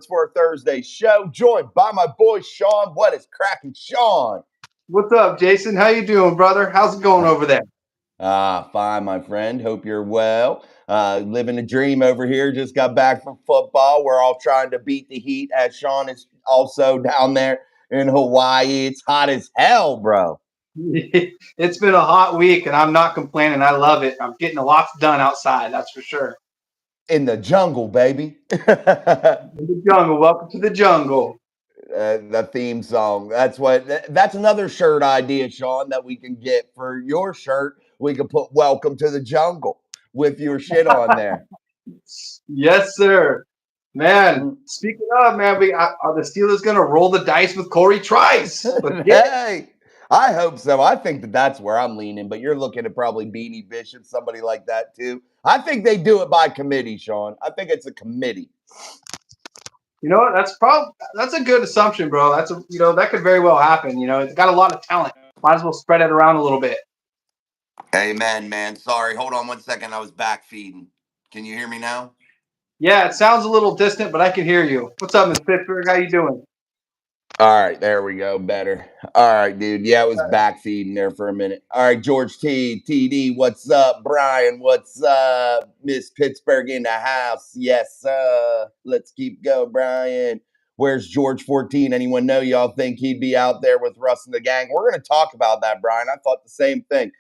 for a Thursday show, joined by my boy Sean. What is cracking, Sean? What's up, Jason? How you doing, brother? How's it going over there? Fine, my friend. Hope you're well. Living a dream over here. Just got back from football. We're all trying to beat the heat, as Sean is also down there in Hawaii. It's hot as hell, bro. It's been a hot week, and I'm not complaining. I love it. I'm getting a lot done outside, that's for sure. In the jungle, baby. In the jungle. Welcome to the jungle. The theme song. That's another shirt idea, Sean, that we can get for your shirt. We could put "Welcome to the Jungle" with your shit on there. Yes, sir. Man, Mm. speaking of, man, are the Steelers going to roll the dice with Corey Trice? Hey, I hope so. I think that's where I'm leaning, but you're looking at probably Beanie Bishop, somebody like that too. I think they do it by committee, Sean. I think it's a committee. You know what? That's a good assumption, bro. That could very well happen. It's got a lot of talent. Might as well spread it around a little bit. Amen, man. Sorry, hold on one second. I was back feeding. Can you hear me now? Yeah, it sounds a little distant, but I can hear you. What's up, Miss Pittsburgh? How you doing? All right, there we go. Better. All right, dude. Yeah, it was back feeding there for a minute. All right, George TD, what's up? Brian, what's up? Miss Pittsburgh in the house. Yes, let's keep going, Brian. Where's George 14? Anyone know? Y'all think he'd be out there with Russ and the gang? We're going to talk about that, Brian. I thought the same thing.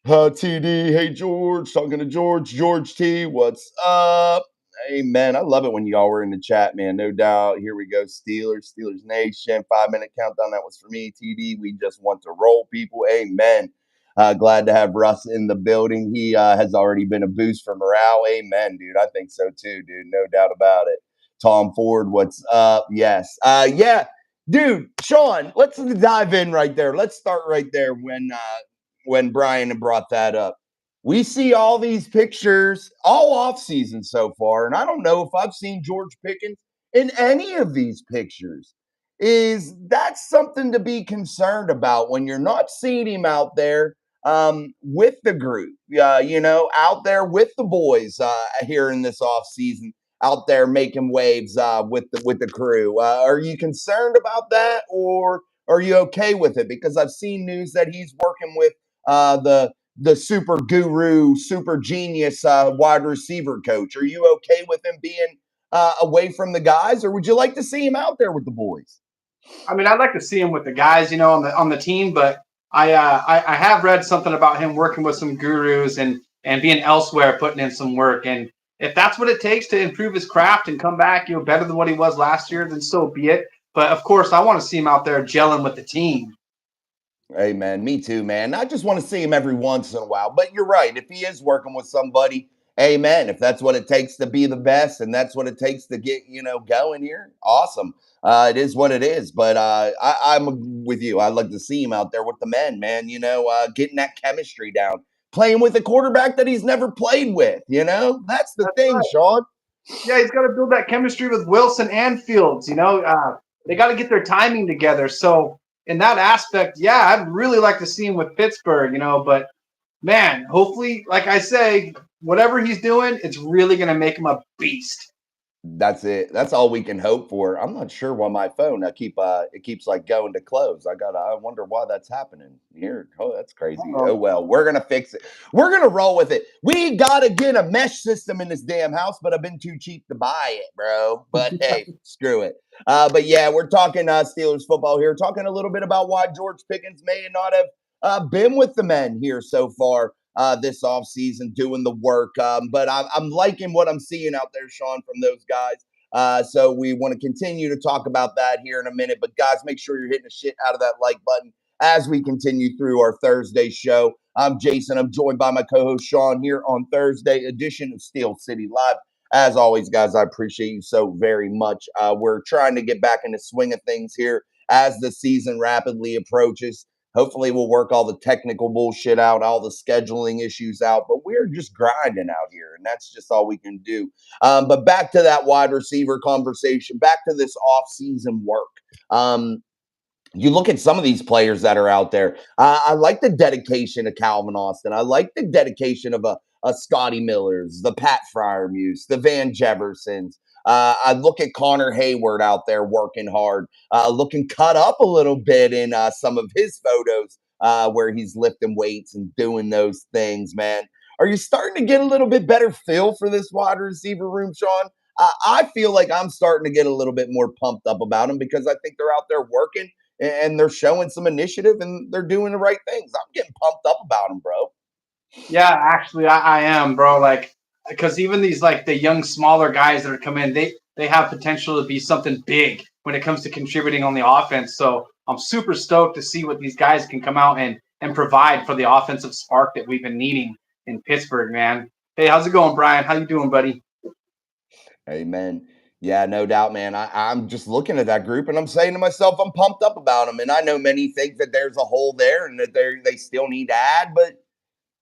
TD, hey, George. Talking to George. George T, what's up? Amen. I love it when y'all were in the chat, man. No doubt. Here we go. Steelers Nation. 5-minute countdown. That was for me, TD. We just want to roll, people. Amen. Glad to have Russ in the building. He has already been a boost for morale. Amen, dude. I think so too, dude. No doubt about it. Tom Ford, what's up? Yes. Yeah, dude. Sean, let's dive in right there. Let's start right there when Brian brought that up. We see all these pictures all off season so far, and I don't know if I've seen George Pickens in any of these pictures. Is that something to be concerned about when you're not seeing him out there with the group? Out there with the boys here in this off season, out there making waves with the crew. Are you concerned about that, or are you okay with it? Because I've seen news that he's working with the super guru, super genius wide receiver coach. Are you okay with him being away from the guys, or would you like to see him out there with the boys? I mean, I'd like to see him with the guys, on the team, but I have read something about him working with some gurus and being elsewhere, putting in some work. And if that's what it takes to improve his craft and come back, better than what he was last year, then so be it. But of course, I want to see him out there gelling with the team. Hey, man, me too, man. I just want to see him every once in a while. But you're right. If he is working with somebody, amen. If that's what it takes to be the best and that's what it takes to get, going here, awesome. It is what it is. But I'm with you. I'd like to see him out there with the men, man, getting that chemistry down, playing with a quarterback that he's never played with, That's the That's thing, right. Sean. Yeah, he's got to build that chemistry with Wilson and Fields. They got to get their timing together. So in that aspect, yeah, I'd really like to see him with Pittsburgh. But man, hopefully, like I say, whatever he's doing, it's really going to make him a beast. That's it. That's all we can hope for. I'm not sure why my phone it keeps like going to close. I wonder why that's happening here. Oh, that's crazy. Uh-oh. Oh well, we're gonna fix it. We're gonna roll with it. We gotta get a mesh system in this damn house, but I've been too cheap to buy it, bro. But hey, screw it. But yeah, we're talking Steelers football here, talking a little bit about why George Pickens may not have been with the men here so far this offseason doing the work. But I'm liking what I'm seeing out there, Sean, from those guys. So we want to continue to talk about that here in a minute. But guys, make sure you're hitting the shit out of that like button as we continue through our Thursday show. I'm Jason. I'm joined by my co-host Sean here on Thursday edition of Steel City Live. As always, guys, I appreciate you so very much. We're trying to get back in the swing of things here as the season rapidly approaches. Hopefully, we'll work all the technical bullshit out, all the scheduling issues out, but we're just grinding out here, and that's just all we can do. But back to that wide receiver conversation, back to this off-season work. You look at some of these players that are out there. I like the dedication of Calvin Austin. I like the dedication of a Scotty Millers, the Pat Fryermuth, the Van Jeffersons. I look at Connor Hayward out there working hard, looking cut up a little bit in some of his photos where he's lifting weights and doing those things, man. Are you starting to get a little bit better feel for this wide receiver room, Sean? I feel like I'm starting to get a little bit more pumped up about them because I think they're out there working and they're showing some initiative and they're doing the right things. I'm getting pumped up about them, bro. Yeah, actually, I am, bro. Like, because even these like the young, smaller guys that are coming in, they have potential to be something big when it comes to contributing on the offense. So I'm super stoked to see what these guys can come out and provide for the offensive spark that we've been needing in Pittsburgh, man. Hey, how's it going, Brian? How you doing, buddy? Amen. Yeah, no doubt, man. I'm just looking at that group and I'm saying to myself, I'm pumped up about them. And I know many think that there's a hole there and that they still need to add, but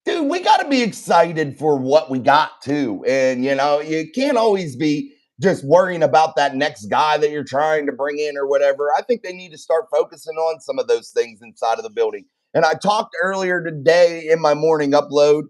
dude, we got to be excited for what we got too. And you can't always be just worrying about that next guy that you're trying to bring in or whatever. I think they need to start focusing on some of those things inside of the building. And I talked earlier today in my morning upload.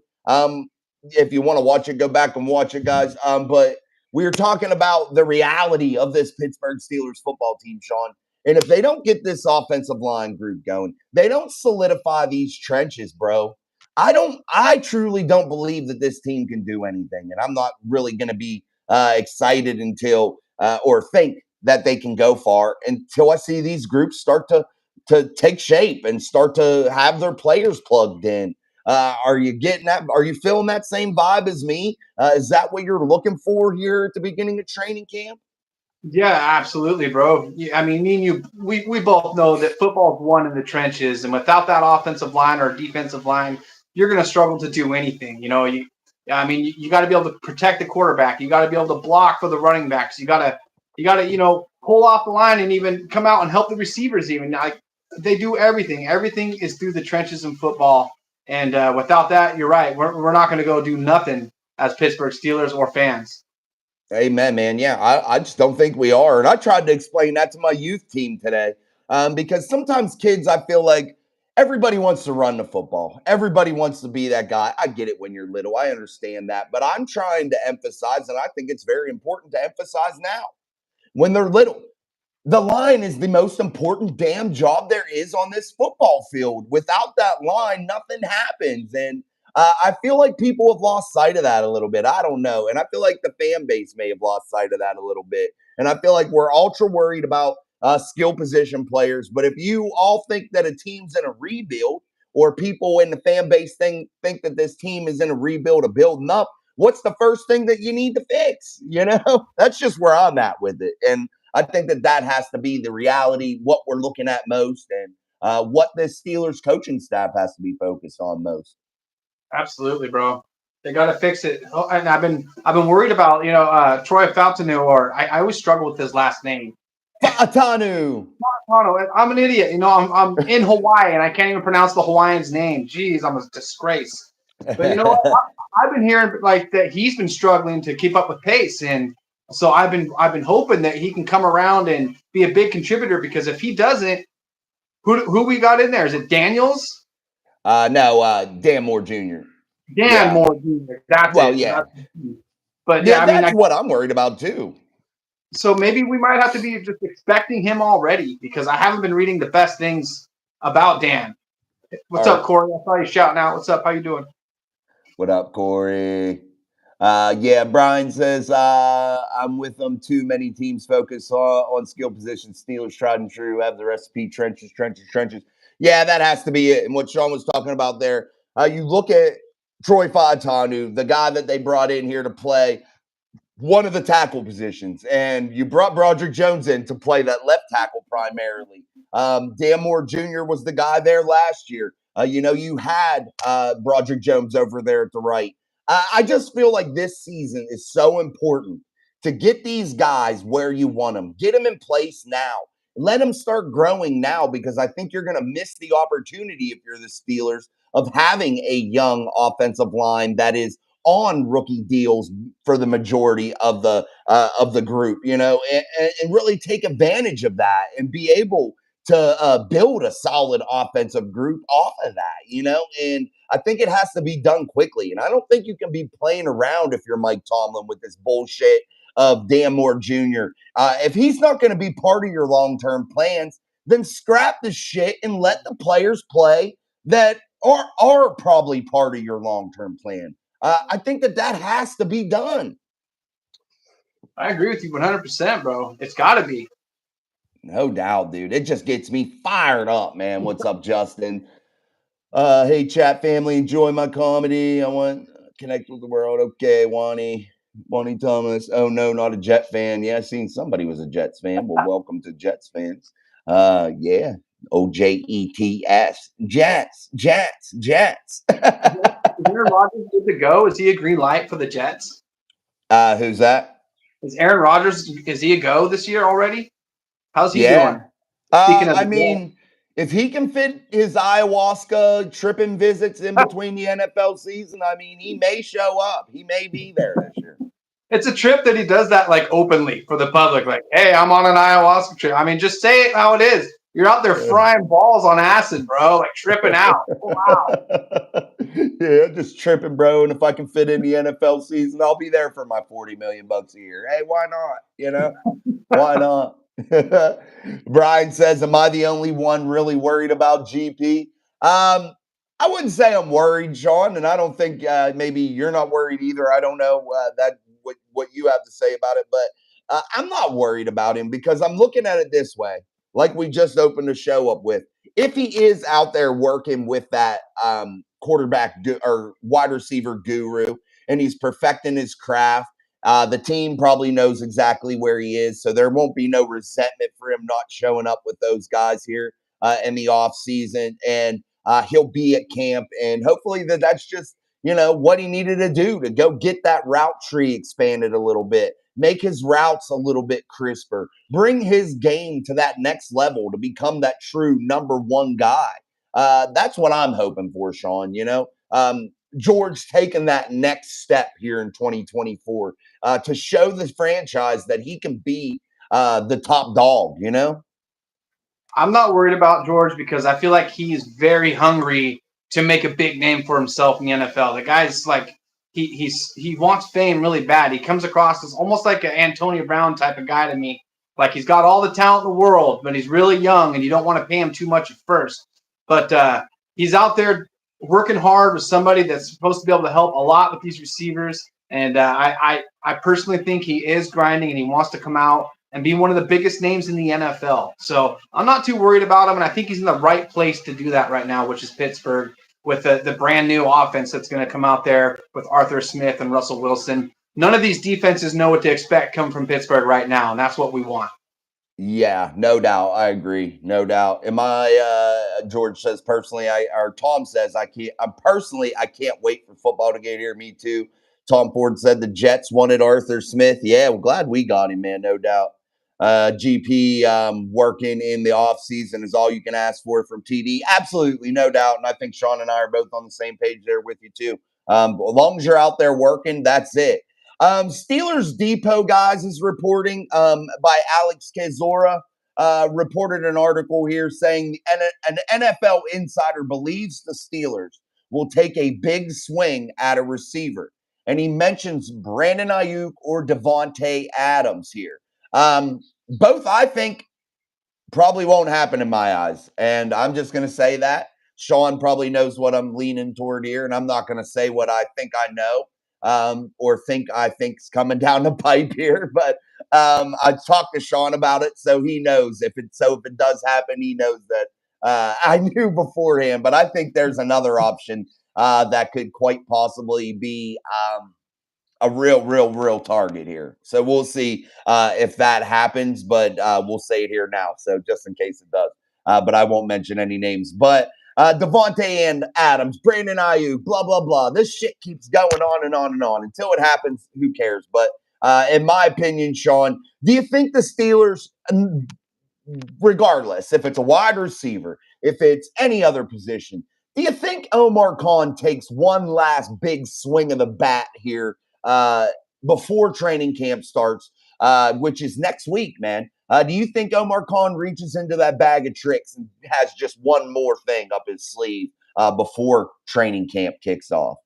If you want to watch it, go back and watch it, guys. But we were talking about the reality of this Pittsburgh Steelers football team, Sean. And if they don't get this offensive line group going, they don't solidify these trenches, bro. I truly don't believe that this team can do anything. And I'm not really going to be excited until or think that they can go far until I see these groups start to take shape and start to have their players plugged in. Are you getting that? Are you feeling that same vibe as me? Is that what you're looking for here at the beginning of training camp? Yeah, absolutely, bro. I mean, me and you, we both know that football's won in the trenches, and without that offensive line or defensive line, you're going to struggle to do anything. I mean, you got to be able to protect the quarterback. You got to be able to block for the running backs. You got to, pull off the line and even come out and help the receivers. Even like they do everything. Everything is through the trenches in football, and without that, you're right. We're not going to go do nothing as Pittsburgh Steelers or fans. Amen, man. Yeah, I just don't think we are. And I tried to explain that to my youth team today because sometimes kids, I feel like everybody wants to run the football. Everybody wants to be that guy. I get it when you're little. I understand that. But I'm trying to emphasize, and I think it's very important to emphasize now when they're little. The line is the most important damn job there is on this football field. Without that line, nothing happens. And I feel like people have lost sight of that a little bit. I don't know. And I feel like the fan base may have lost sight of that a little bit. And I feel like we're ultra worried about skill position players. But if you all think that a team's in a rebuild or people in the fan base think that this team is in a rebuild or building up, what's the first thing that you need to fix? That's just where I'm at with it. And I think that has to be the reality, what we're looking at most, and what this Steelers coaching staff has to be focused on most. Absolutely, bro. They got to fix it. Oh, and I've been worried about Troy Faltanu, or I always struggle with his last name. Fautanu. I'm an idiot. I'm in Hawaii and I can't even pronounce the Hawaiian's name. Jeez, I'm a disgrace. But you know what? I've been hearing like that he's been struggling to keep up with pace, and so I've been hoping that he can come around and be a big contributor. Because if he doesn't, who we got in there? Is it Daniels? No, Dan Moore Jr. Dan Yeah. Moore Jr. That's Well, it. yeah. But Yeah, yeah, I mean, that's what I'm worried about too. so maybe we might have to be just expecting him already because I haven't been reading the best things about Dan. What's All up, Corey? I saw you shouting out. What's up? How you doing? What up, Corey? Yeah, Brian says, I'm with them. Too many teams focus on skill positions. Steelers tried and true, have the recipe, trenches, trenches, trenches. Yeah, that has to be it. And what Sean was talking about there, you look at Troy Fautanu, the guy that they brought in here to play one of the tackle positions, and you brought Broderick Jones in to play that left tackle primarily. Dan Moore Jr. was the guy there last year. You had Broderick Jones over there at the right. I just feel like this season is so important to get these guys where you want them. Get them in place now. Let them start growing now because I think you're going to miss the opportunity if you're the Steelers of having a young offensive line that is on rookie deals for the majority of the group, and really take advantage of that and be able to build a solid offensive group off of that, and I think it has to be done quickly. And I don't think you can be playing around if you're Mike Tomlin with this bullshit of Dan Moore Jr. If he's not going to be part of your long-term plans, then scrap the shit and let the players play that are probably part of your long-term plan. I think that has to be done. I agree with you 100%, bro. It's got to be. No doubt, dude. It just gets me fired up, man. What's up, Justin? Hey, chat family, enjoy my comedy. I want to connect with the world. Okay, Wani Thomas. Oh, no, not a Jet fan. Yeah, I seen somebody was a Jets fan. Well, welcome to Jets fans. Yeah, OJETS. Jets. Is Aaron Rodgers good to go? Is he a green light for the Jets? Who's that? Is Aaron Rodgers, is he a go this year already? How's he doing? I mean, if he can fit his ayahuasca tripping visits in between the NFL season, I mean, he may show up. He may be there this year. It's a trip that he does that like openly for the public. Like, hey, I'm on an ayahuasca trip. I mean, just say it how it is. You're out there frying balls on acid, bro, like tripping out. Wow. Yeah, just tripping, bro. And if I can fit in the NFL season, I'll be there for my $40 million a year. Hey, why not? You know, why not? Brian says, am I the only one really worried about GP? I wouldn't say I'm worried, Sean, and I don't think maybe you're not worried either. I don't know what you have to say about it, but I'm not worried about him because I'm looking at it this way, like we just opened the show up with. If he is out there working with that quarterback or wide receiver guru and he's perfecting his craft, the team probably knows exactly where he is, so there won't be no resentment for him not showing up with those guys here in the off season, and he'll be at camp, and hopefully that's just what he needed to do to go get that route tree expanded a little bit, make his routes a little bit crisper, bring his game to that next level to become that true number one guy. That's what I'm hoping for, Sean. George taking that next step here in 2024 to show the franchise that he can be the top dog, I'm not worried about George because I feel like he's very hungry to make a big name for himself in the NFL. The guy's like, he wants fame really bad. He comes across as almost like an Antonio Brown type of guy to me. Like he's got all the talent in the world, but he's really young and you don't want to pay him too much at first. But he's out there working hard with somebody that's supposed to be able to help a lot with these receivers. And I personally think he is grinding and he wants to come out and be one of the biggest names in the NFL. So I'm not too worried about him, and I think he's in the right place to do that right now, which is Pittsburgh, with the brand new offense that's going to come out there with Arthur Smith and Russell Wilson. None of these defenses know what to expect come from Pittsburgh right now, and that's what we want. Yeah, no doubt. I agree. No doubt. George says personally, Tom says I can't wait for football to get here. Me too. Tom Ford said the Jets wanted Arthur Smith. Yeah, well, glad we got him, man. No doubt. GP working in the off season is all you can ask for from TD. Absolutely, no doubt. And I think Sean and I are both on the same page there with you too. As long as you're out there working, that's it. Steelers Depot, guys, is reporting by Alex Kezora, reported an article here saying an NFL insider believes the Steelers will take a big swing at a receiver. And he mentions Brandon Ayuk or Davante Adams here. Both, I think, probably won't happen in my eyes. And I'm just going to say that. Sean probably knows what I'm leaning toward here, and I'm not going to say what I think I know or I think's coming down the pipe here. But I talked to Sean about it, so he knows. If it does happen, he knows that I knew beforehand. But I think there's another option that could quite possibly be a real target here. So we'll see if that happens, but we'll say it here now. So just in case it does, but I won't mention any names. But Davante and Adams, Brandon Ayuk, blah, blah, blah. This shit keeps going on and on and on until it happens. Who cares? But in my opinion, Sean, do you think the Steelers, regardless if it's a wide receiver, if it's any other position, do you think Omar Khan takes one last big swing of the bat here before training camp starts, which is next week, man? Do you think Omar Khan reaches into that bag of tricks and has just one more thing up his sleeve before training camp kicks off?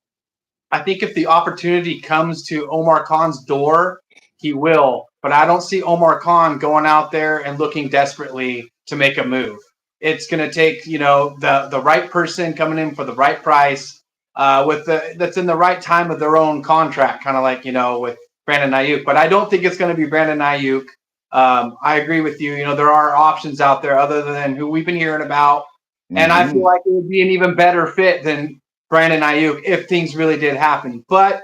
I think if the opportunity comes to Omar Khan's door, he will. But I don't see Omar Khan going out there and looking desperately to make a move. It's going to take, the right person coming in for the right price, that's in the right time of their own contract, kind of like with Brandon Ayuk. But I don't think it's going to be Brandon Ayuk. I agree with you. There are options out there other than who we've been hearing about, and I feel like it would be an even better fit than Brandon Ayuk if things really did happen. But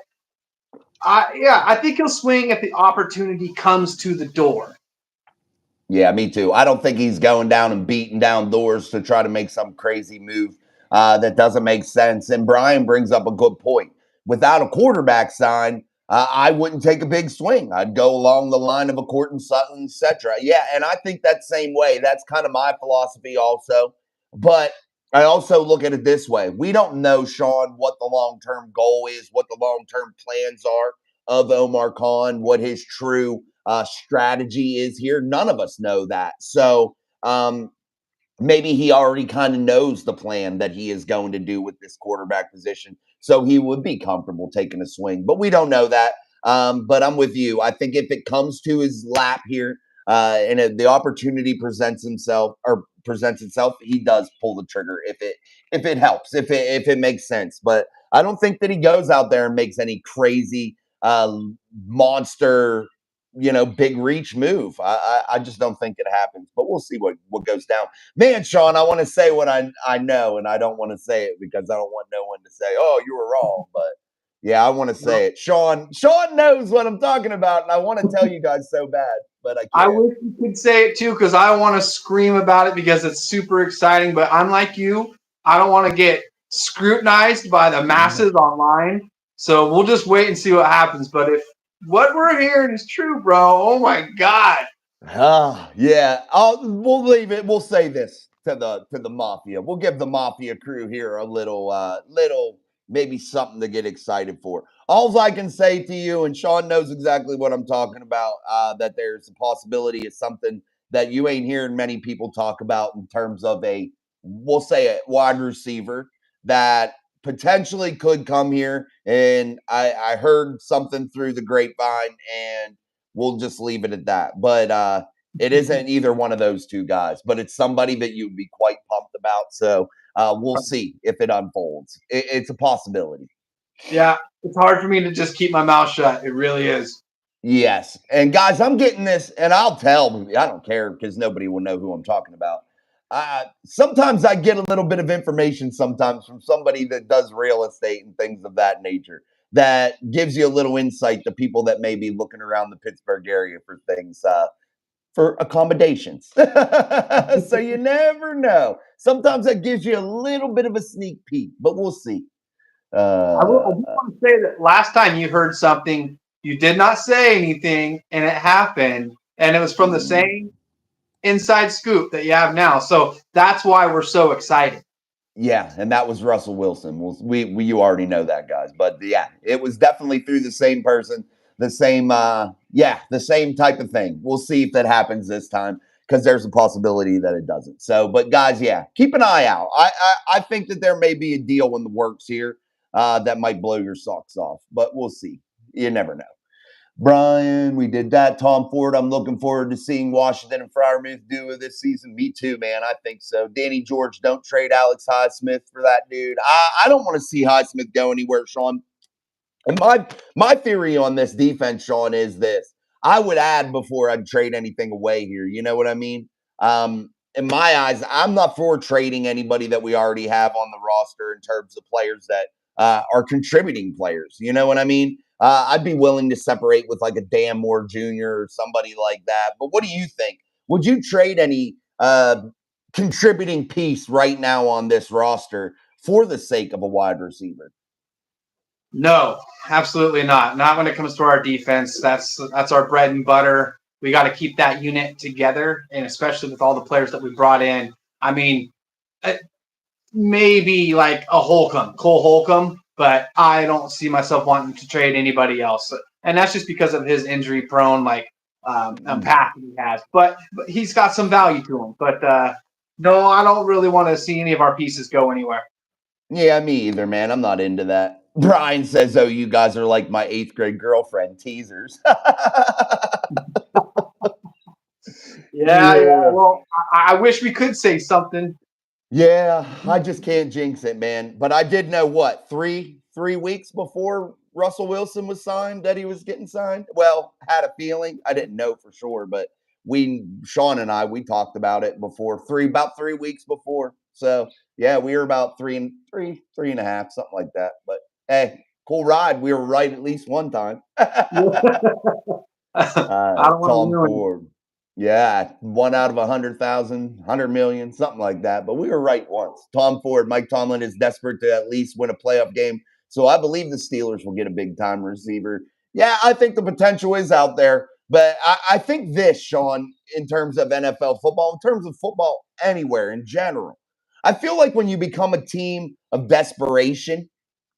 I think he'll swing if the opportunity comes to the door. Yeah, me too. I don't think he's going down and beating down doors to try to make some crazy move that doesn't make sense. And Brian brings up a good point. Without a quarterback sign, I wouldn't take a big swing. I'd go along the line of a Courtland Sutton, etc. Yeah, and I think that same way. That's kind of my philosophy also. But I also look at it this way. We don't know, Sean, what the long-term goal is, what the long-term plans are of Omar Khan, what his true strategy is here. None of us know that. So maybe he already kind of knows the plan that he is going to do with this quarterback position. So he would be comfortable taking a swing, but we don't know that. But I'm with you. I think if it comes to his lap here and the opportunity presents itself, he does pull the trigger if it helps, if it makes sense. But I don't think that he goes out there and makes any crazy monster big reach move. I just don't think it happens, but we'll see what goes down. Man, Sean, I want to say what I know, and I don't want to say it because I don't want no one to say, "Oh, you were wrong." But yeah, I want to say it. Sean knows what I'm talking about, and I want to tell you guys so bad, but I can't. I wish you could say it too because I want to scream about it because it's super exciting. But I'm like you, I don't want to get scrutinized by the masses online. So we'll just wait and see what happens. But if what we're hearing is true, bro, oh my God. Yeah. We'll leave it. We'll say this to the mafia. We'll give the mafia crew here a little maybe something to get excited for. All I can say to you, and Sean knows exactly what I'm talking about, that there's a possibility of something that you ain't hearing many people talk about in terms of we'll say a wide receiver that potentially could come here. And I heard something through the grapevine, and we'll just leave it at that. But it isn't either one of those two guys, but it's somebody that you'd be quite pumped about. So we'll see if it unfolds. It's a possibility. Yeah, it's hard for me to just keep my mouth shut. It really is. Yes. And guys, I'm getting this, and I'll tell. I don't care because nobody will know who I'm talking about. Sometimes I get a little bit of information sometimes from somebody that does real estate and things of that nature that gives you a little insight to people that may be looking around the Pittsburgh area for things, for accommodations. So you never know. Sometimes that gives you a little bit of a sneak peek, but we'll see. I just want to say that last time you heard something, you did not say anything, and it happened, and it was from the same inside scoop that you have now. So that's why we're so excited. Yeah, and that was Russell Wilson. We you already know that, guys. But yeah, it was definitely through the same person, the same the same type of thing. We'll see if that happens this time because there's a possibility that it doesn't. So, but guys, yeah, keep an eye out. I think that there may be a deal in the works here that might blow your socks off, but we'll see. You never know. Brian, we did that. Tom Ford, I'm looking forward to seeing Washington and Freiermuth do this season. Me too, man. I think so. Danny George, don't trade Alex Highsmith for that dude. I don't want to see Highsmith go anywhere, Sean. And my theory on this defense, Sean, is this. I would add before I'd trade anything away here. You know what I mean? In my eyes, I'm not for trading anybody that we already have on the roster in terms of players that are contributing players. You know what I mean? I'd be willing to separate with like a Dan Moore Jr. or somebody like that. But what do you think? Would you trade any contributing piece right now on this roster for the sake of a wide receiver? No, absolutely not. Not when it comes to our defense. That's our bread and butter. We got to keep that unit together, and especially with all the players that we brought in. I mean, maybe like a Cole Holcomb, but I don't see myself wanting to trade anybody else. And that's just because of his injury prone path he has. But he's got some value to him. But no, I don't really want to see any of our pieces go anywhere. Yeah, me either, man. I'm not into that. Brian says, "Oh, you guys are like my 8th grade girlfriend teasers." Yeah. Yeah. Well, I wish we could say something. Yeah, I just can't jinx it, man. But I did know what, three weeks before Russell Wilson was signed that he was getting signed. Well, had a feeling. I didn't know for sure, but Sean and I, we talked about it before about 3 weeks before. So yeah, we were about three and a half, something like that. But hey, cool ride. We were right at least one time. I don't want to Tom ruin it. Ford. Yeah, 1 out of 100,000, 100 million, something like that. But we were right once. Tom Ford, Mike Tomlin is desperate to at least win a playoff game. So I believe the Steelers will get a big time receiver. Yeah, I think the potential is out there. But I think this, Sean, in terms of NFL football, in terms of football anywhere in general, I feel like when you become a team of desperation,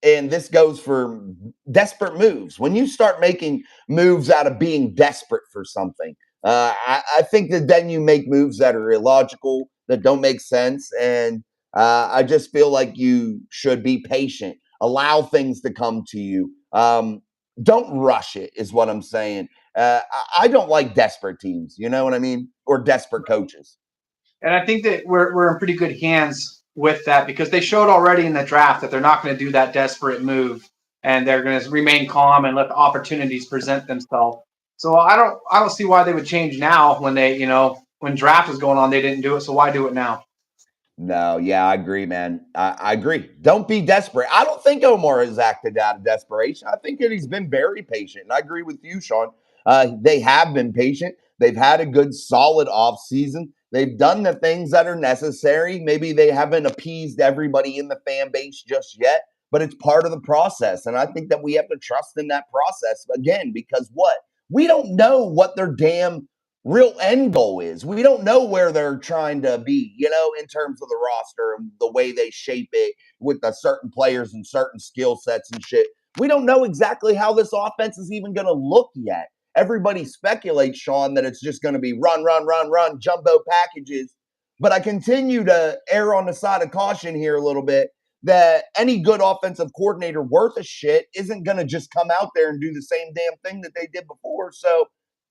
and this goes for desperate moves, when you start making moves out of being desperate for something, I think that then you make moves that are illogical, that don't make sense. And I just feel like you should be patient, allow things to come to you. Don't rush it, is what I'm saying. I don't like desperate teams, you know what I mean? Or desperate coaches. And I think that we're in pretty good hands with that because they showed already in the draft that they're not going to do that desperate move and they're going to remain calm and let the opportunities present themselves. So I don't see why they would change now when they when draft was going on they didn't do it. So why do it now? No, yeah, I agree, man. I agree. Don't be desperate. I don't think Omar has acted out of desperation. I think that he's been very patient. And I agree with you, Sean. They have been patient. They've had a good, solid off season. They've done the things that are necessary. Maybe they haven't appeased everybody in the fan base just yet, but it's part of the process. And I think that we have to trust in that process again, because what? We don't know what their damn real end goal is. We don't know where they're trying to be, in terms of the roster and the way they shape it with the certain players and certain skill sets and shit. We don't know exactly how this offense is even going to look yet. Everybody speculates, Sean, that it's just going to be run, run, run, run, jumbo packages. But I continue to err on the side of caution here a little bit that any good offensive coordinator worth a shit isn't going to just come out there and do the same damn thing that they did before. So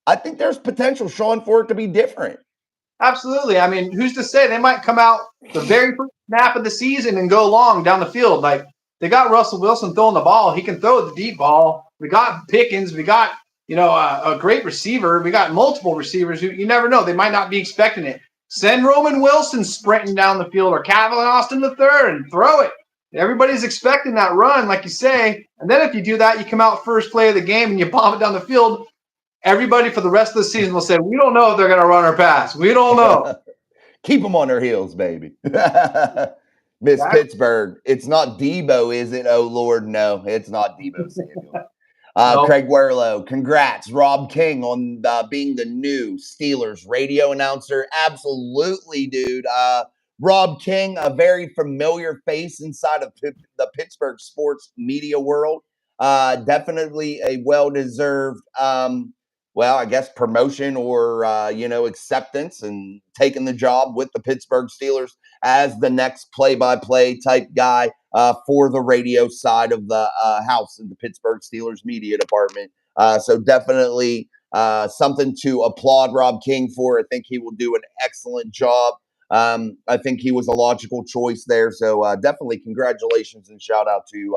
I think there's potential, Sean, for it to be different. Absolutely. I mean, who's to say they might come out the very first snap of the season and go long down the field? Like they got Russell Wilson throwing the ball. He can throw the deep ball. We got Pickens. We got a great receiver. We got multiple receivers who you never know. They might not be expecting it. Send Roman Wilson sprinting down the field or Calvin Austin the third and throw it. Everybody's expecting that run, like you say. And then if you do that, you come out first play of the game and you bomb it down the field. Everybody for the rest of the season will say, we don't know if they're going to run or pass. We don't know. Keep them on their heels, baby. Miss Pittsburgh. It's not Debo, is it? Oh, Lord, no. It's not Debo Samuel. Nope. Craig Werlo, congrats. Rob King on being the new Steelers radio announcer. Absolutely, dude. Rob King, a very familiar face inside of the Pittsburgh sports media world. Definitely a well-deserved I guess promotion or acceptance and taking the job with the Pittsburgh Steelers as the next play-by-play type guy for the radio side of the house in the Pittsburgh Steelers media department. So definitely something to applaud Rob King for. I think he will do an excellent job. I think he was a logical choice there. So definitely congratulations and shout out to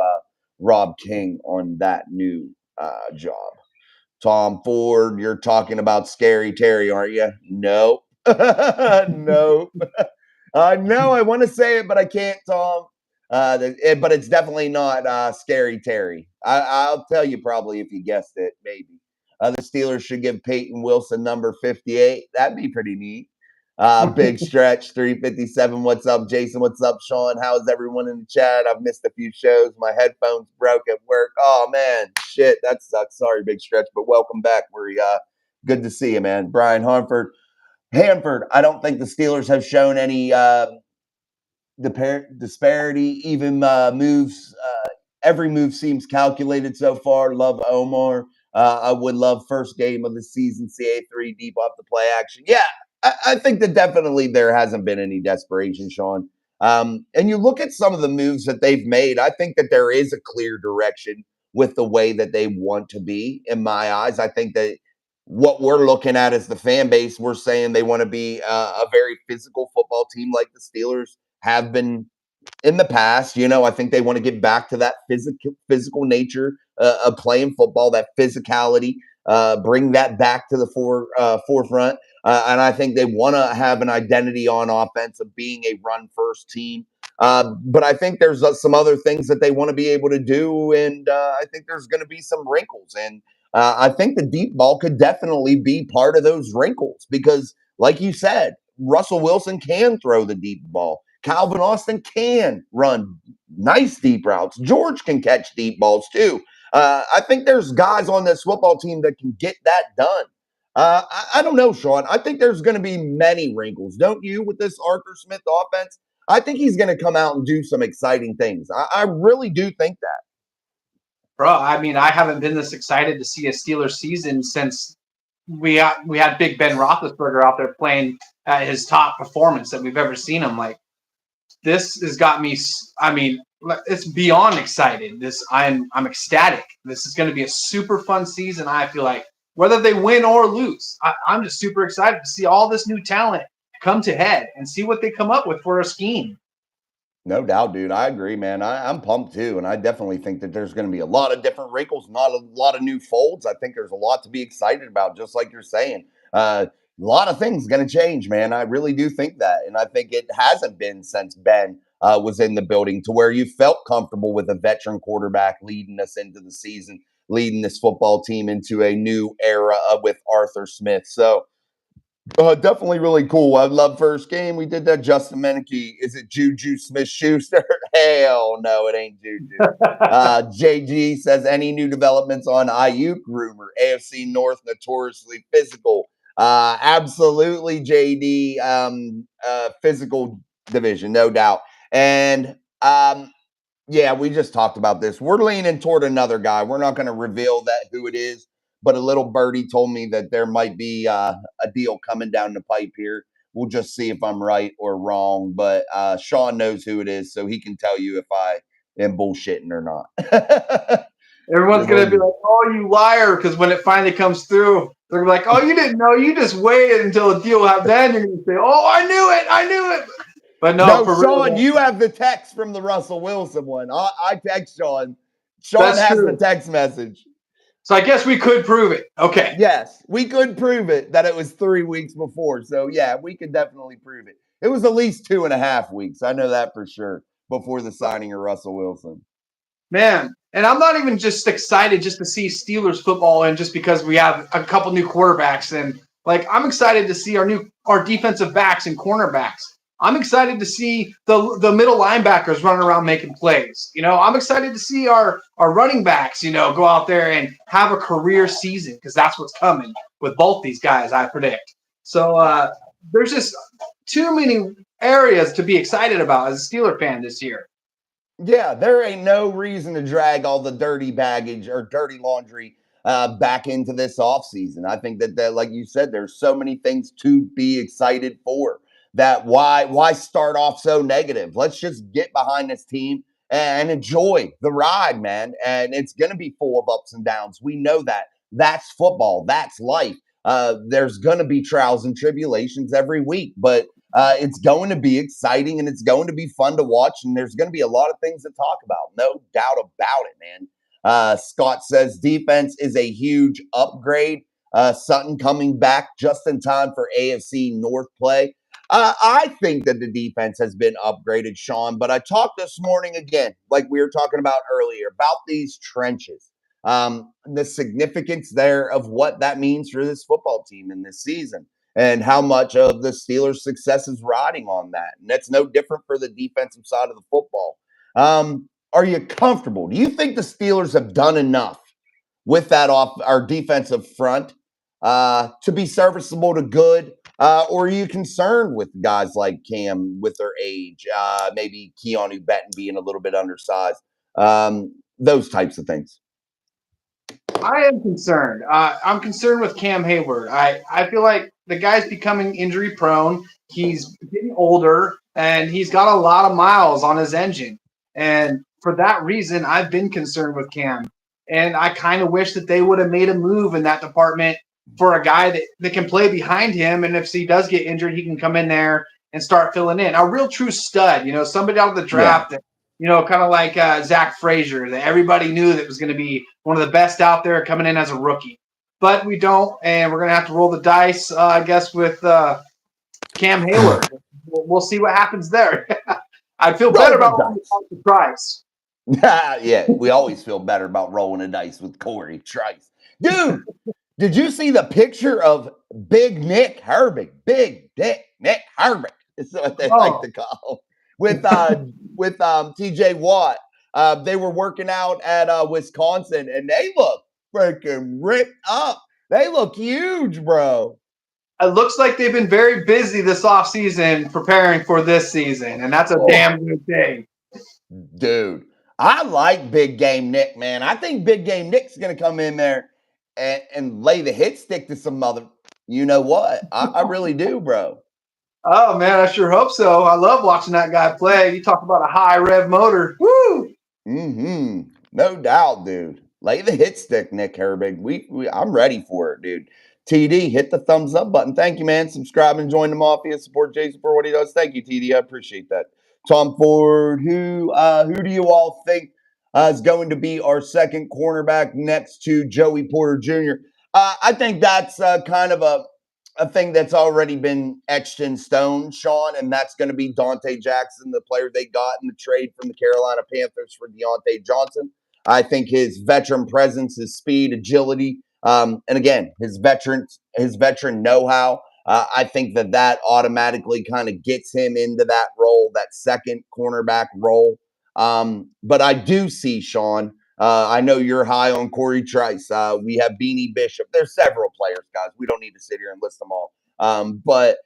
Rob King on that new job. Tom Ford, you're talking about Scary Terry, aren't you? No. No. I know I want to say it, but I can't, Tom. But it's definitely not Scary Terry. I'll tell you probably if you guessed it, maybe. The Steelers should give Peyton Wilson number 58. That'd be pretty neat. Big Stretch, 357. What's up, Jason? What's up, Sean? How's everyone in the chat? I've missed a few shows. My headphones broke at work. Oh, man. Shit, that sucks. Sorry, Big Stretch, but welcome back. We're good to see you, man. Brian Hanford, I don't think the Steelers have shown any disparity, even moves. Every move seems calculated so far. Love Omar. I would love first game of the season, CA3 deep off the play action. Yeah, I think that definitely there hasn't been any desperation, Sean. And you look at some of the moves that they've made, I think that there is a clear direction with the way that they want to be, in my eyes. I think that what we're looking at as the fan base, we're saying they want to be a very physical football team like the Steelers have been in the past. I think they want to get back to that physical nature of playing football, that physicality, bring that back to the forefront. And I think they want to have an identity on offense of being a run first team. But I think there's some other things that they want to be able to do. And I think there's going to be some wrinkles. And I think the deep ball could definitely be part of those wrinkles because, like you said, Russell Wilson can throw the deep ball. Calvin Austin can run nice deep routes. George can catch deep balls too. I think there's guys on this football team that can get that done. I don't know, Sean. I think there's going to be many wrinkles, don't you, with this Arthur Smith offense? I think he's going to come out and do some exciting things. I really do think that. Bro, I mean, I haven't been this excited to see a Steelers season since we had Big Ben Roethlisberger out there playing at his top performance that we've ever seen him. Like, this has got me. I mean, it's beyond excited. I'm ecstatic. This is going to be a super fun season. I feel like whether they win or lose, I'm just super excited to see all this new talent come to head and see what they come up with for a scheme. No doubt, dude. I agree, man. I'm pumped too. And I definitely think that there's going to be a lot of different wrinkles, not a lot of new folds. I think there's a lot to be excited about, just like you're saying. A lot of things going to change, man. I really do think that. And I think it hasn't been since Ben was in the building to where you felt comfortable with a veteran quarterback leading us into the season, leading this football team into a new era with Arthur Smith. So, definitely really cool. I love first game. We did that. Justin Meneke. Is it Juju Smith-Schuster? Hell no, it ain't Juju. JG says, any new developments on Ayuk rumor? AFC North notoriously physical. Absolutely, JD. Physical division, no doubt. And yeah, we just talked about this. We're leaning toward another guy. We're not going to reveal that who it is. But a little birdie told me that there might be a deal coming down the pipe here. We'll just see if I'm right or wrong. But Sean knows who it is, so he can tell you if I am bullshitting or not. Everyone's going to be like, oh, you liar, because when it finally comes through, they're like, oh, you didn't know. You just waited until the deal happened. Then you're going to say, oh, I knew it. But no, for Sean, real, you have the text from the Russell Wilson one. I text Sean. Sean has the text message. So I guess we could prove it. Okay. Yes, we could prove it that it was 3 weeks before. So, yeah, we could definitely prove it. It was at least 2.5 weeks. I know that for sure before the signing of Russell Wilson. Man, and I'm not even just excited just to see Steelers football and just because we have a couple new quarterbacks. And, like, I'm excited to see our defensive backs and cornerbacks. I'm excited to see the middle linebackers running around making plays. I'm excited to see our running backs, go out there and have a career season because that's what's coming with both these guys, I predict. So there's just too many areas to be excited about as a Steeler fan this year. Yeah, there ain't no reason to drag all the dirty baggage or dirty laundry back into this offseason. I think that, like you said, there's so many things to be excited for. That why start off so negative? Let's just get behind this team and enjoy the ride, man. And it's going to be full of ups and downs. We know that. That's football. That's life. There's going to be trials and tribulations every week, but it's going to be exciting and it's going to be fun to watch. And there's going to be a lot of things to talk about. No doubt about it, man. Scott says defense is a huge upgrade. Sutton coming back just in time for AFC North play. I think that the defense has been upgraded, Sean, but I talked this morning again, like we were talking about earlier, about these trenches, the significance there of what that means for this football team in this season and how much of the Steelers' success is riding on that. And that's no different for the defensive side of the football. Are you comfortable? Do you think the Steelers have done enough with that off our defensive front to be serviceable to good? Or are you concerned with guys like Cam with their age, maybe Keanu Benton being a little bit undersized, those types of things? I am concerned. I'm concerned with Cam Hayward. I feel like the guy's becoming injury prone. He's getting older, and he's got a lot of miles on his engine. And for that reason, I've been concerned with Cam. And I kind of wish that they would have made a move in that department for a guy that can play behind him. And if he does get injured, he can come in there and start filling in. A real true stud, somebody out of the draft that, kind of like Zach Frazier, that everybody knew that was going to be one of the best out there coming in as a rookie. But we don't, and we're going to have to roll the dice, I guess, with Cam Hayward. We'll see what happens there. I feel better about the price. Yeah, we always feel better about rolling a dice with Corey Trice. Dude, did you see the picture of Big Nick Herbig? Big Dick Nick Herbig is what they like to call him. With TJ Watt. They were working out at Wisconsin, and they look freaking ripped up. They look huge, bro. It looks like they've been very busy this offseason preparing for this season, and that's a damn good thing. Dude, I like Big Game Nick, man. I think Big Game Nick's going to come in there and lay the hit stick to some mother. You know what? I really do, bro. Oh, man, I sure hope so. I love watching that guy play. You talk about a high rev motor. Woo! Mm-hmm. No doubt, dude. Lay the hit stick, Nick Herbig. I'm ready for it, dude. TD, hit the thumbs up button. Thank you, man. Subscribe and join the Mafia. Support Jason for what he does. Thank you, TD. I appreciate that. Tom Ford, who do you all think is going to be our second cornerback next to Joey Porter Jr.? I think that's kind of a thing that's already been etched in stone, Sean, and that's going to be Dante Jackson, the player they got in the trade from the Carolina Panthers for Deontay Johnson. I think his veteran presence, his speed, agility, and again, his veteran know-how. I think that automatically kind of gets him into that role, that second cornerback role. But I do see, Sean, I know you're high on Corey Trice. We have Beanie Bishop. There's several players, guys. We don't need to sit here and list them all. But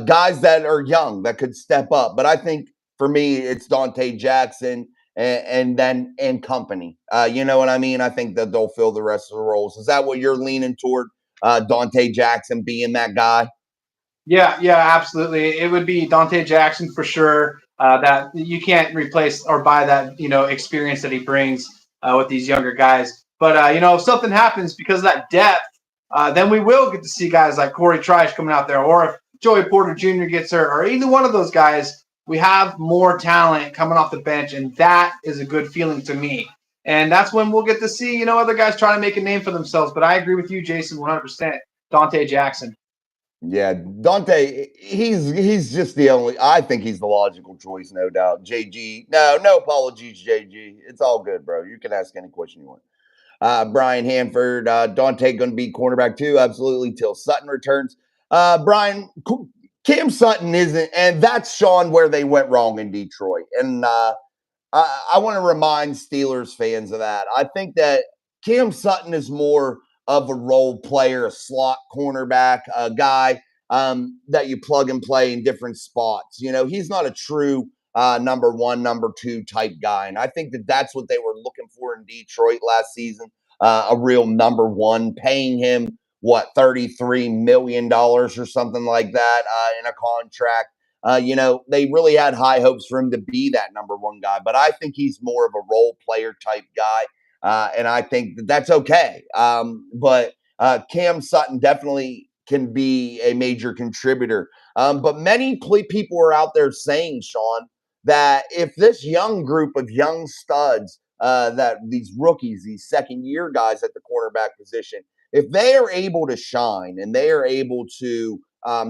guys that are young that could step up. But I think for me, it's Dante Jackson and company. You know what I mean? I think that they'll fill the rest of the roles. Is that what you're leaning toward? Dante Jackson being that guy? Yeah, absolutely. It would be Dante Jackson for sure. That you can't replace or buy that experience that he brings with these younger guys. But if something happens because of that depth, then we will get to see guys like Corey Trice coming out there, or if Joey Porter Jr. gets hurt, or either one of those guys. We have more talent coming off the bench, and that is a good feeling to me. And that's when we'll get to see other guys trying to make a name for themselves. But I agree with you, Jason, 100%. Dante Jackson. Yeah, Dante, he's just the only. I think he's the logical choice, no doubt. JG, no apologies, JG. It's all good, bro. You can ask any question you want. Brian Hanford, Dante going to be cornerback too, absolutely, till Sutton returns. Brian, Cam Sutton isn't, and that's, Sean, where they went wrong in Detroit. And I want to remind Steelers fans of that. I think that Cam Sutton is more of a role player, a slot cornerback, a guy that you plug and play in different spots. He's not a true number one, number two type guy. And I think that that's what they were looking for in Detroit last season, a real number one, paying him, $33 million or something like that in a contract. They really had high hopes for him to be that number one guy, but I think he's more of a role player type guy. And I think that's okay. But Cam Sutton definitely can be a major contributor. But many people are out there saying, Sean, that if this young group of young studs, that these rookies, these second year guys at the cornerback position, if they are able to shine and they are able to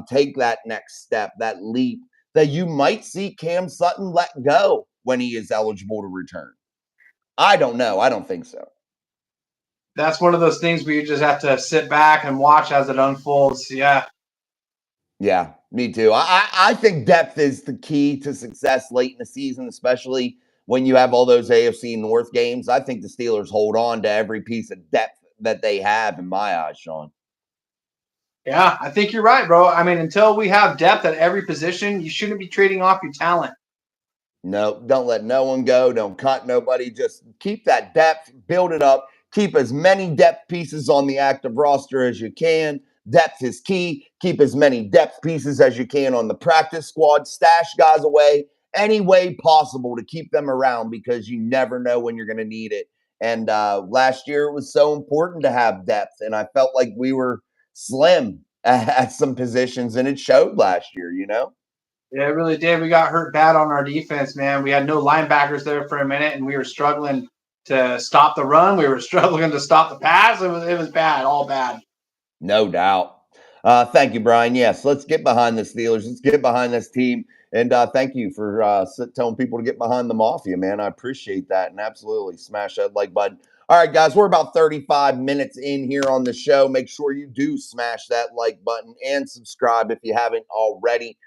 take that next step, that leap, that you might see Cam Sutton let go when he is eligible to return. I don't know. I don't think so. That's one of those things where you just have to sit back and watch as it unfolds. Yeah. Yeah, me too. I think depth is the key to success late in the season, especially when you have all those AFC North games. I think the Steelers hold on to every piece of depth that they have, in my eyes, Sean. Yeah, I think you're right, bro. I mean, until we have depth at every position, you shouldn't be trading off your talent. No, don't let no one go. Don't cut nobody. Just keep that depth, build it up. Keep as many depth pieces on the active roster as you can. Depth is key. Keep as many depth pieces as you can on the practice squad. Stash guys away any way possible to keep them around because you never know when you're going to need it. And last year it was so important to have depth, and I felt like we were slim at some positions, and it showed last year. Yeah, it really did. We got hurt bad on our defense, man. We had no linebackers there for a minute, and we were struggling to stop the run. We were struggling to stop the pass. It was bad, all bad. No doubt. Thank you, Brian. Yes, let's get behind the Steelers. Let's get behind this team. And thank you for telling people to get behind the Mafia, man. I appreciate that. And absolutely smash that like button. All right, guys, we're about 35 minutes in here on the show. Make sure you do smash that like button and subscribe if you haven't already.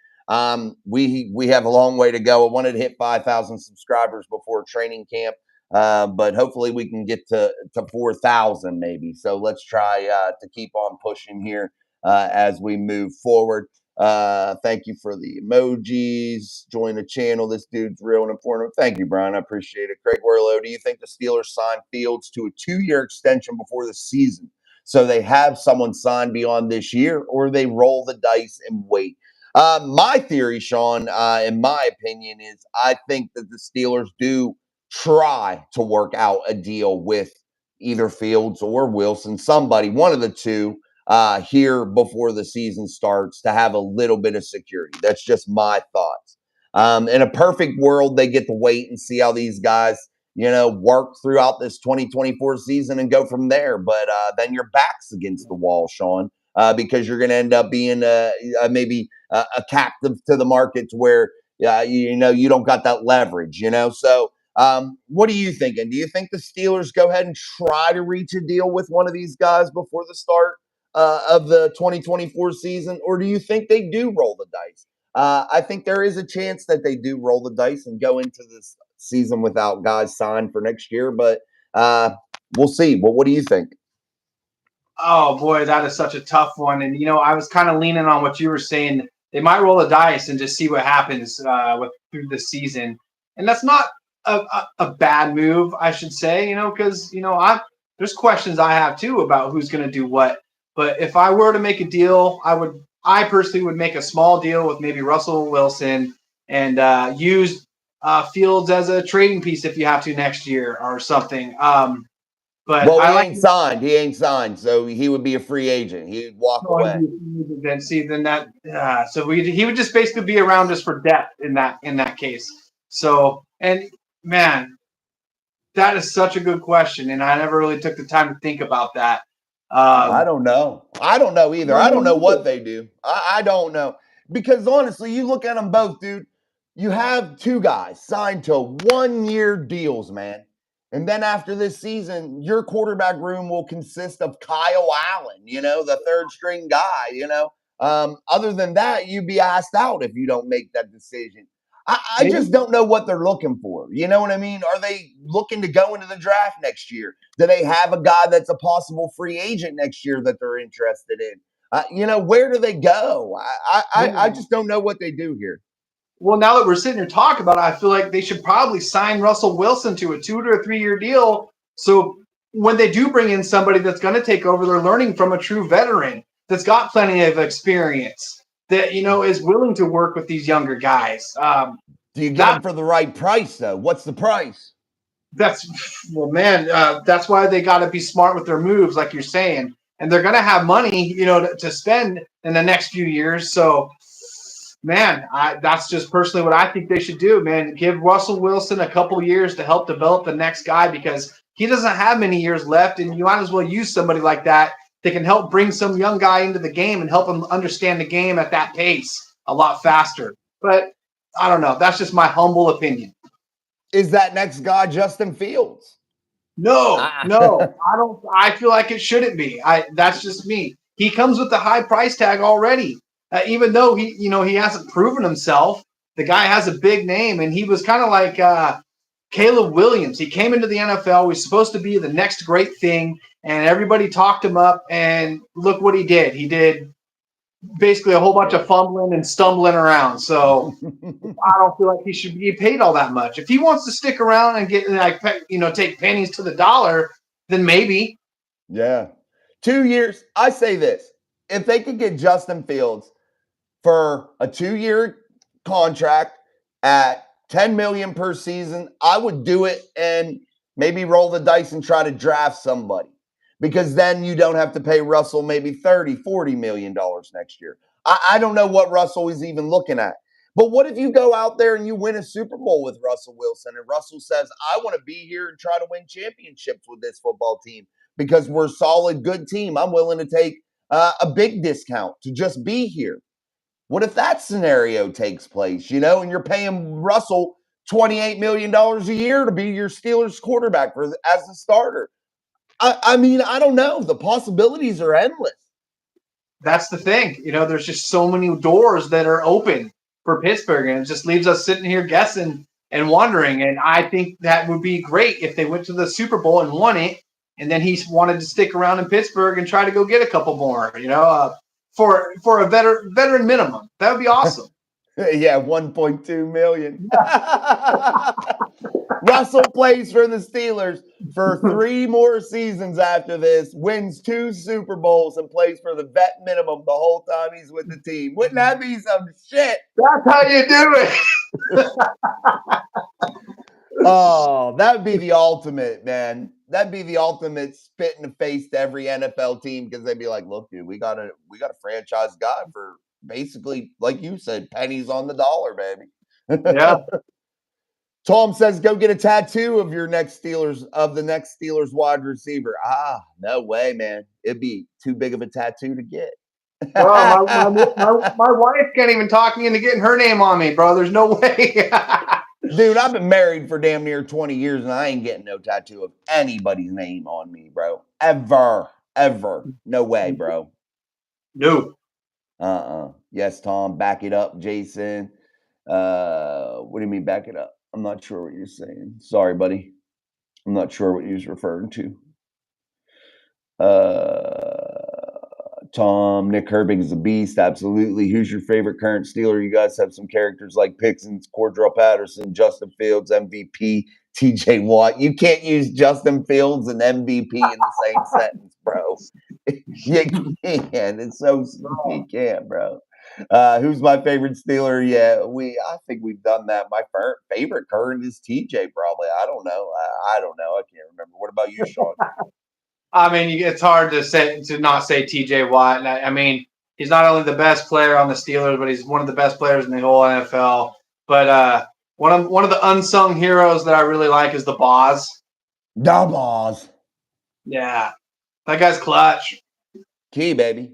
We have a long way to go. I wanted to hit 5,000 subscribers before training camp. But hopefully we can get to 4,000 maybe. So let's try to keep on pushing here as we move forward. Thank you for the emojis. Join the channel. This dude's real and informative. Thank you, Brian. I appreciate it. Craig Werlow, do you think the Steelers sign Fields to a 2-year extension before the season so they have someone signed beyond this year, or they roll the dice and wait? My theory, Sean, in my opinion, is I think that the Steelers do try to work out a deal with either Fields or Wilson, somebody, one of the two, here before the season starts to have a little bit of security. That's just my thoughts. In a perfect world, they get to wait and see how these guys, work throughout this 2024 season and go from there. But then your back's against the wall, Sean, because you're going to end up being maybe a captive to the markets where, you don't got that leverage, So what are you thinking? Do you think the Steelers go ahead and try to reach a deal with one of these guys before the start of the 2024 season, or do you think they do roll the dice? I think there is a chance that they do roll the dice and go into this season without guys signed for next year, but we'll see. Well, what do you think? Oh boy, that is such a tough one. And I was kind of leaning on what you were saying. They might roll the dice and just see what happens through the season, and that's not a bad move, I should say. Because there's questions I have too about who's going to do what. But if I were to make a deal, I personally would make a small deal with maybe Russell Wilson and use Fields as a trading piece if you have to next year or something. But he ain't signed. He ain't signed, so he would be a free agent. He'd walk away. Then so he would just basically be around just for depth in that case. So, and man, that is such a good question, and I never really took the time to think about that. I don't know. I don't know either. I don't know what they do. I don't know. Because honestly, you look at them both, dude. You have two guys signed to 1-year deals, man. And then after this season, your quarterback room will consist of Kyle Allen, the third string guy, Other than that, you'd be asked out if you don't make that decision. I just don't know what they're looking for. You know what I mean? Are they looking to go into the draft next year? Do they have a guy that's a possible free agent next year that they're interested in? Where do they go? I just don't know what they do here. Well, now that we're sitting here talking about it, I feel like they should probably sign Russell Wilson to a 2 or 3 year deal. So when they do bring in somebody that's going to take over, they're learning from a true veteran that's got plenty of experience that, is willing to work with these younger guys. Do you get them for the right price, though? What's the price? That's why they got to be smart with their moves, like you're saying. And they're going to have money, to spend in the next few years. So, man, that's just personally what I think they should do, man. Give Russell Wilson a couple years to help develop the next guy because he doesn't have many years left, and you might as well use somebody like that can help bring some young guy into the game and help him understand the game at that pace a lot faster. But I don't know. That's just my humble opinion. Is that next guy Justin Fields? No, I don't. I feel like it shouldn't be. That's just me. He comes with the high price tag already. Even though he hasn't proven himself, the guy has a big name, and he was kind of like Caleb Williams. He came into the NFL. He was supposed to be the next great thing, and everybody talked him up. And look what he did. He did basically a whole bunch of fumbling and stumbling around. So I don't feel like he should be paid all that much. If he wants to stick around and get take pennies to the dollar, then maybe. Yeah, 2 years. I say this. if they could get Justin Fields for a 2-year contract at $10 million per season, I would do it and maybe roll the dice and try to draft somebody, because then you don't have to pay Russell maybe $30-40 million next year. I don't know what Russell is even looking at. But what if you go out there and you win a Super Bowl with Russell Wilson, and Russell says, I want to be here and try to win championships with this football team because we're a solid, good team. I'm willing to take a big discount to just be here. What if that scenario takes place, and you're paying Russell $28 million a year to be your Steelers quarterback as a starter? I mean, I don't know. The possibilities are endless. That's the thing. There's just so many doors that are open for Pittsburgh, and it just leaves us sitting here guessing and wondering. And I think that would be great if they went to the Super Bowl and won it, and then he wanted to stick around in Pittsburgh and try to go get a couple more, for a veteran minimum. That would be awesome. Yeah, $1.2 million. Russell plays for the Steelers for 3 more seasons after this, wins 2 Super Bowls, and plays for the vet minimum the whole time he's with the team. Wouldn't that be some shit? That's how you do it. Oh, that would be the ultimate, man. That'd be the ultimate spit in the face to every NFL team, because they'd be like, look, dude, we got a franchise guy for basically, like you said, pennies on the dollar, baby. Yeah. Tom says, go get a tattoo of the next Steelers wide receiver. No way, man. It'd be too big of a tattoo to get. Bro, my wife can't even talk me into getting her name on me, bro. There's no way. Dude, I've been married for damn near 20 years, and I ain't getting no tattoo of anybody's name on me, bro. Ever. No way, bro. No. Yes, Tom, back it up, Jason. What do you mean back it up? I'm not sure what you're saying. Sorry, buddy. I'm not sure what you're referring to. Tom, Nick Herbig is a beast. Absolutely. Who's your favorite current Steeler? You guys have some characters like Pickens, Cordell Patterson, Justin Fields, MVP, TJ Watt. You can't use Justin Fields and MVP in the same sentence, bro. You can't. It's so you can't, bro. Who's my favorite Steeler? Yeah, I think we've done that. My favorite current is TJ, probably. I don't know. I don't know. I can't remember. What about you, Sean? I mean, it's hard to not say TJ Watt. I mean, he's not only the best player on the Steelers, but he's one of the best players in the whole NFL. But one of the unsung heroes that I really like is the Boz. The Boz. Yeah, that guy's clutch. Key, baby.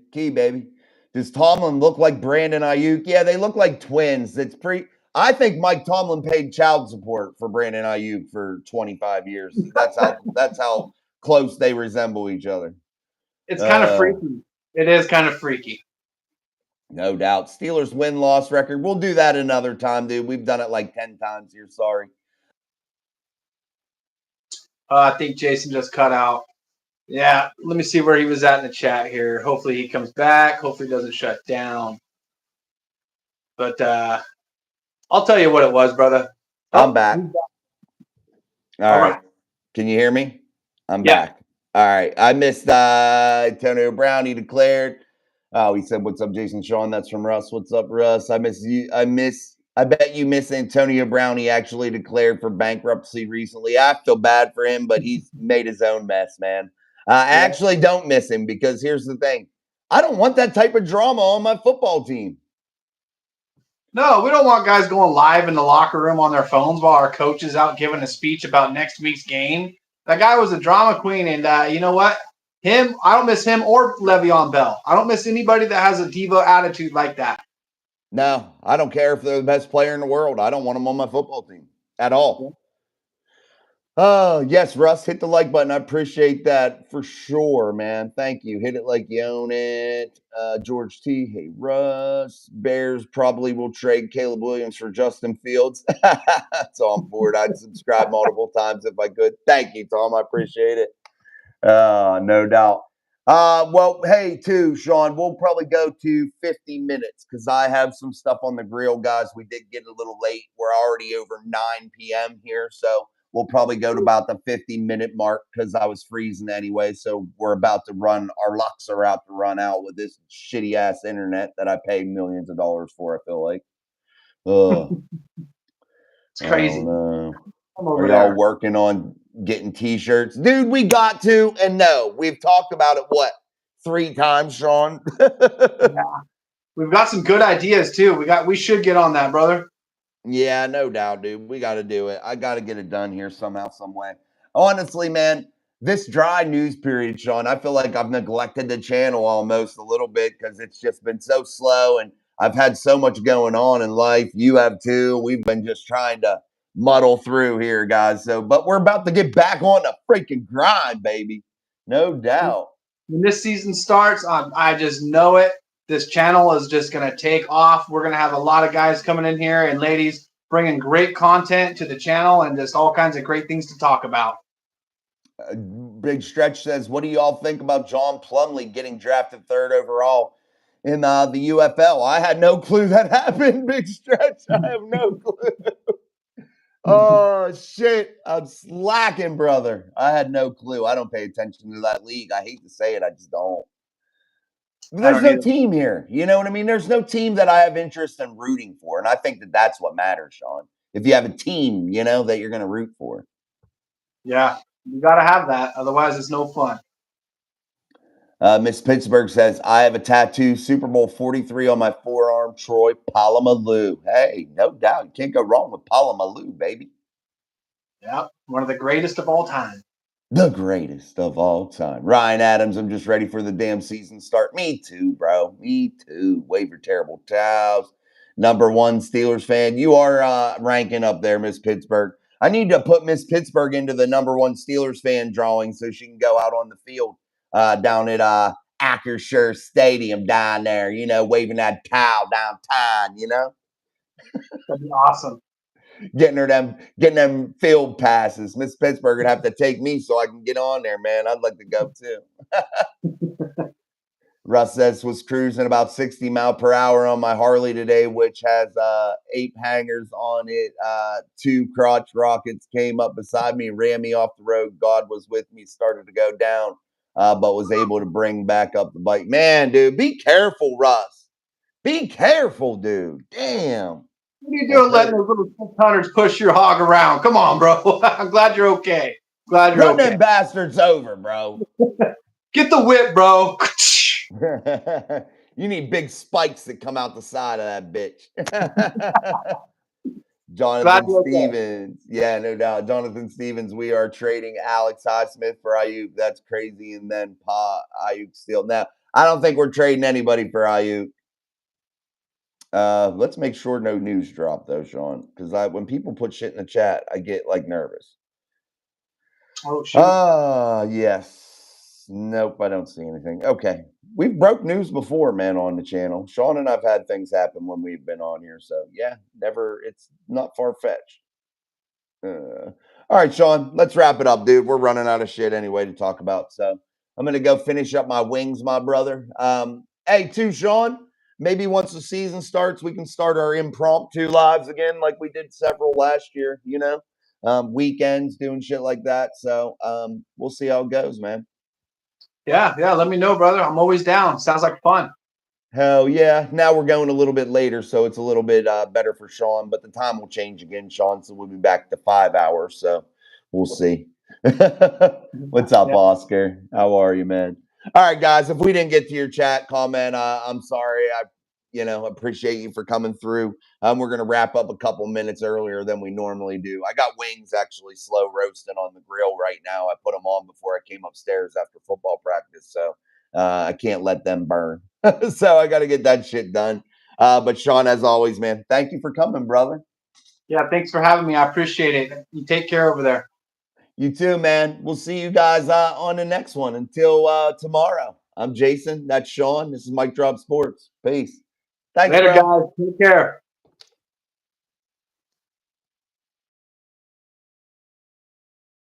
Does Tomlin look like Brandon Ayuk? Yeah, they look like twins. I think Mike Tomlin paid child support for Brandon Ayuk for 25 years. That's how close they resemble each other. It's kind of freaky. It is kind of freaky. No doubt. Steelers win-loss record. We'll do that another time, dude. We've done it like 10 times here. Sorry. I think Jason just cut out. Yeah, let me see where he was at in the chat here. Hopefully he comes back. Hopefully he doesn't shut down. But I'll tell you what it was, brother. I'm back. All right. Can you hear me? I'm back. All right. I missed Antonio Brown. He declared. Oh, he said, "What's up, Jason Sean?" That's from Russ. What's up, Russ? I miss you. I bet you miss Antonio Brown. He actually declared for bankruptcy recently. I feel bad for him, but he's made his own mess, man. I actually don't miss him, because here's the thing. I don't want that type of drama on my football team. No, we don't want guys going live in the locker room on their phones while our coach is out giving a speech about next week's game. That guy was a drama queen, and you know what? I don't miss him or Le'Veon Bell. I don't miss anybody that has a diva attitude like that. No, I don't care if they're the best player in the world. I don't want them on my football team at all. Oh, yes, Russ, hit the like button. I appreciate that for sure, man. Thank you. Hit it like you own it. George T. Hey, Russ. Bears probably will trade Caleb Williams for Justin Fields. So I'm bored. I'd subscribe multiple times if I could. Thank you, Tom. I appreciate it. No doubt. Well, hey, too, Sean, we'll probably go to 50 minutes because I have some stuff on the grill, guys. We did get a little late. We're already over 9 p.m. here, so We'll probably go to about the 50-minute mark because I was freezing anyway. So we're about to run. Our lucks are out to run out with this shitty ass internet that I pay millions of dollars for. I feel like. Ugh. It's crazy. Are y'all working on getting T-shirts, dude? We got to, and no, we've talked about it. What 3 times, Sean? Yeah. We've got some good ideas too. We should get on that, brother. Yeah, no doubt, dude. We got to do it. I got to get it done here somehow, some way. Honestly, man, this dry news period, Sean, I feel like I've neglected the channel almost a little bit because it's just been so slow and I've had so much going on in life. You have too. We've been just trying to muddle through here, guys. So, but we're about to get back on the freaking grind, baby. No doubt. When this season starts, I just know it. This channel is just going to take off. We're going to have a lot of guys coming in here and ladies bringing great content to the channel and just all kinds of great things to talk about. Big Stretch says, what do y'all think about John Plumlee getting drafted 3rd overall in the UFL? I had no clue that happened, Big Stretch. I have no clue. Oh, shit. I'm slacking, brother. I had no clue. I don't pay attention to that league. I hate to say it. I just don't. There's no team here. You know what I mean? There's no team that I have interest in rooting for. And I think that that's what matters, Sean. If you have a team, you know, that you're going to root for. Yeah, you got to have that. Otherwise, it's no fun. Miss Pittsburgh says, I have a tattoo, Super Bowl 43 on my forearm, Troy Polamalu. Hey, no doubt. You can't go wrong with Polamalu, baby. Yeah, one of the greatest of all time. The greatest of all time. Ryan Adams, I'm just ready for the damn season start. Me too, bro. Me too. Wave your terrible towels. Number 1 Steelers fan. You are ranking up there, Miss Pittsburgh. I need to put Miss Pittsburgh into the number 1 Steelers fan drawing so she can go out on the field down at Acrisure Stadium down there, you know, waving that towel downtown, you know? That'd be awesome. Getting them field passes. Miss Pittsburgh would have to take me so I can get on there, man. I'd like to go too. Russ says, was cruising about 60 miles per hour on my Harley today, which has 8 hangers on it. 2 crotch rockets came up beside me and ran me off the road. God was with me, started to go down, but was able to bring back up the bike. Man, dude, be careful, Russ. Be careful, dude. Damn. What are you doing letting those little 600s push your hog around? Come on, bro. I'm glad you're okay. Glad you're okay. Run them bastards over, bro. Get the whip, bro. You need big spikes that come out the side of that bitch. Jonathan Stevens. Yeah, no doubt. Jonathan Stevens, we are trading Alex Highsmith for Ayuk. That's crazy. And then Ayuk still. Now, I don't think we're trading anybody for Ayuk. Let's make sure no news drop though, Sean, because when people put shit in the chat, I get like nervous. Oh shit. Yes. Nope, I don't see anything. Okay. We've broke news before, man, on the channel. Sean and I've had things happen when we've been on here. So yeah, it's not far-fetched. All right, Sean, let's wrap it up, dude. We're running out of shit anyway to talk about. So I'm gonna go finish up my wings, my brother. Hey, too, Sean. Maybe once the season starts, we can start our impromptu lives again, like we did several last year, you know, weekends, doing shit like that. So we'll see how it goes, man. Yeah. Let me know, brother. I'm always down. Sounds like fun. Hell yeah. Now we're going a little bit later, so it's a little bit better for Sean, but the time will change again, Sean, so we'll be back to 5 hours. So we'll see. What's up, Oscar? How are you, man? All right, guys, if we didn't get to your chat comment, I'm sorry. I appreciate you for coming through. We're going to wrap up a couple minutes earlier than we normally do. I got wings actually slow roasting on the grill right now. I put them on before I came upstairs after football practice, so I can't let them burn. So I got to get that shit done. But Sean, as always, man, thank you for coming, brother. Yeah, thanks for having me. I appreciate it. You take care over there. You too, man. We'll see you guys on the next one. Until tomorrow, I'm Jason. That's Sean. This is Mike Drop Sports. Peace. Thanks, Later, bro. guys. Take care.